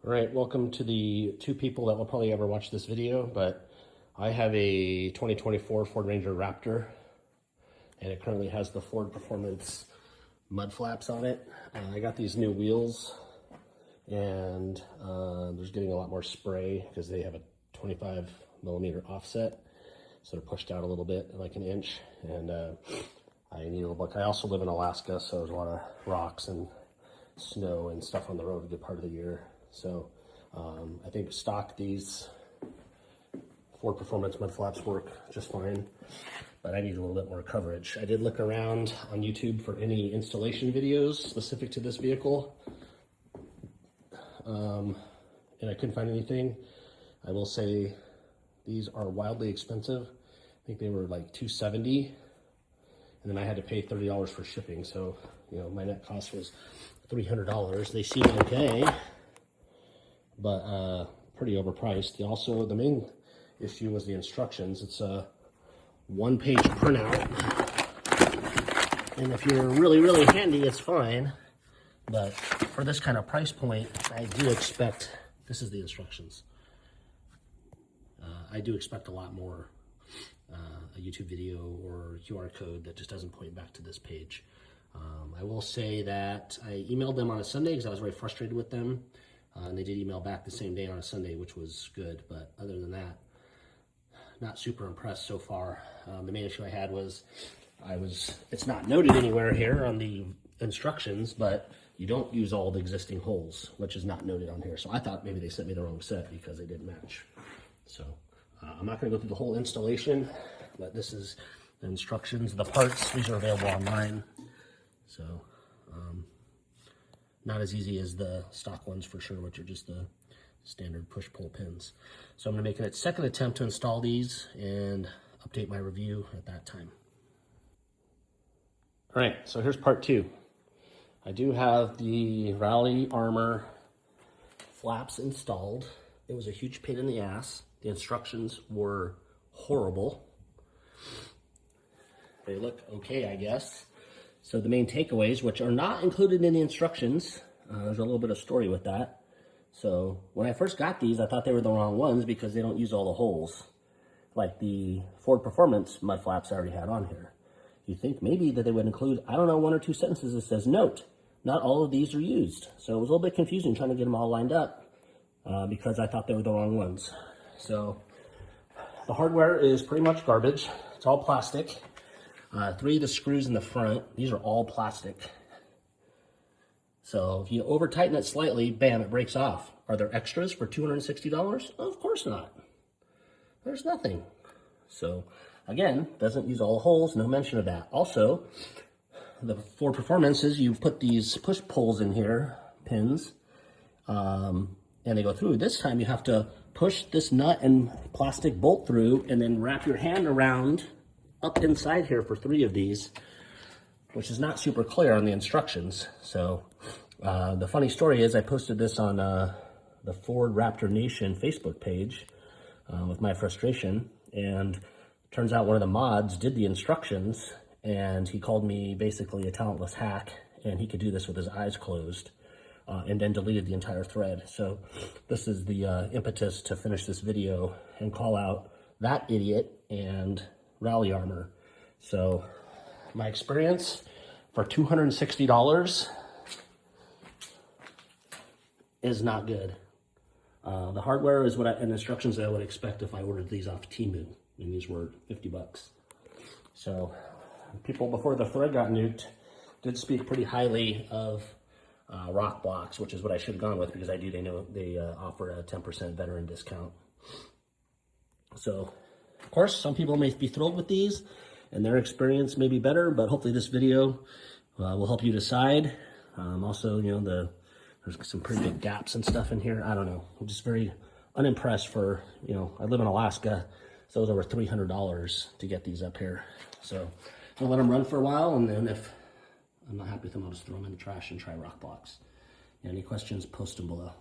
All right, welcome to the two people that will probably ever watch this video, but I have a 2024 Ford Ranger Raptor, and it currently has the Ford Performance mud flaps on it. I got these new wheels, and there's getting a lot more spray because they have a 25 millimeter offset, so they're pushed out a little bit, like an inch, and I need a look. I also live in Alaska, so there's a lot of rocks and snow and stuff on the road a good part of the year. So I think stock these Ford Performance mud flaps work just fine, but I need a little bit more coverage. I did look around on YouTube for any installation videos specific to this vehicle, and I couldn't find anything. I will say these are wildly expensive. I think they were like $270, and then I had to pay $30 for shipping. So, you know, my net cost was $300. They seem okay, but pretty overpriced. Also, the main issue was the instructions. It's a one-page printout, and if you're really handy, it's fine. But for this kind of price point, I do expect, this is the instructions. I do expect a lot more, a YouTube video or QR code that just doesn't point back to this page. I will say that I emailed them on a Sunday because I was very frustrated with them. And they did email back the same day on a Sunday, which was good. But other than that, not super impressed so far. The main issue I had was, it's not noted anywhere here on the instructions, but you don't use all the existing holes, which is not noted on here. So I thought maybe they sent me the wrong set because they didn't match. So I'm not going to go through the whole installation, but this is the instructions. The parts, these are available online. So not as easy as the stock ones for sure, which are just the standard push-pull pins. So I'm going to make a second attempt to install these and update my review at that time. All right, so here's part two. I do have the Rally Armor flaps installed. It was a huge pain in the ass. The instructions were horrible. They look okay, I guess. So the main takeaways, which are not included in the instructions, there's a little bit of story with that. So when I first got these, I thought they were the wrong ones because they don't use all the holes, like the Ford Performance mud flaps I already had on here. You think maybe that they would include, I don't know, one or two sentences that says, note, not all of these are used. So it was a little bit confusing trying to get them all lined up because I thought they were the wrong ones. So the hardware is pretty much garbage. It's all plastic. 3 of the screws in the front, these are all plastic. So if you over tighten it slightly, bam, it breaks off. Are there extras for $260? Of course not. There's nothing. So again, doesn't use all the holes, no mention of that. Also, the Ford Performances, you put these push pulls in here, pins, and they go through. This time you have to push this nut and plastic bolt through and then wrap your hand around up inside here for 3 of these, which is not super clear on the instructions. So the funny story is I posted this on the Ford Raptor Nation Facebook page with my frustration, and turns out one of the mods did the instructions, and he called me basically a talentless hack, and he could do this with his eyes closed, and then deleted the entire thread. So this is the impetus to finish this video and call out that idiot and Rally Armor. So my experience for $260 is not good. The hardware is what and instructions that I would expect if I ordered these off Temu, and these were $50. So people before the thread got nuked did speak pretty highly of Rock Blocks, which is what I should have gone with because I do they offer a 10% veteran discount. So of course, some people may be thrilled with these, and their experience may be better, but hopefully this video will help you decide. Also, you know, there's some pretty big gaps and stuff in here. I don't know. I'm just very unimpressed for, you know, I live in Alaska, so it was over $300 to get these up here. So I'll let them run for a while, and then if I'm not happy with them, I'll just throw them in the trash and try Rock Blocks. Any questions, post them below.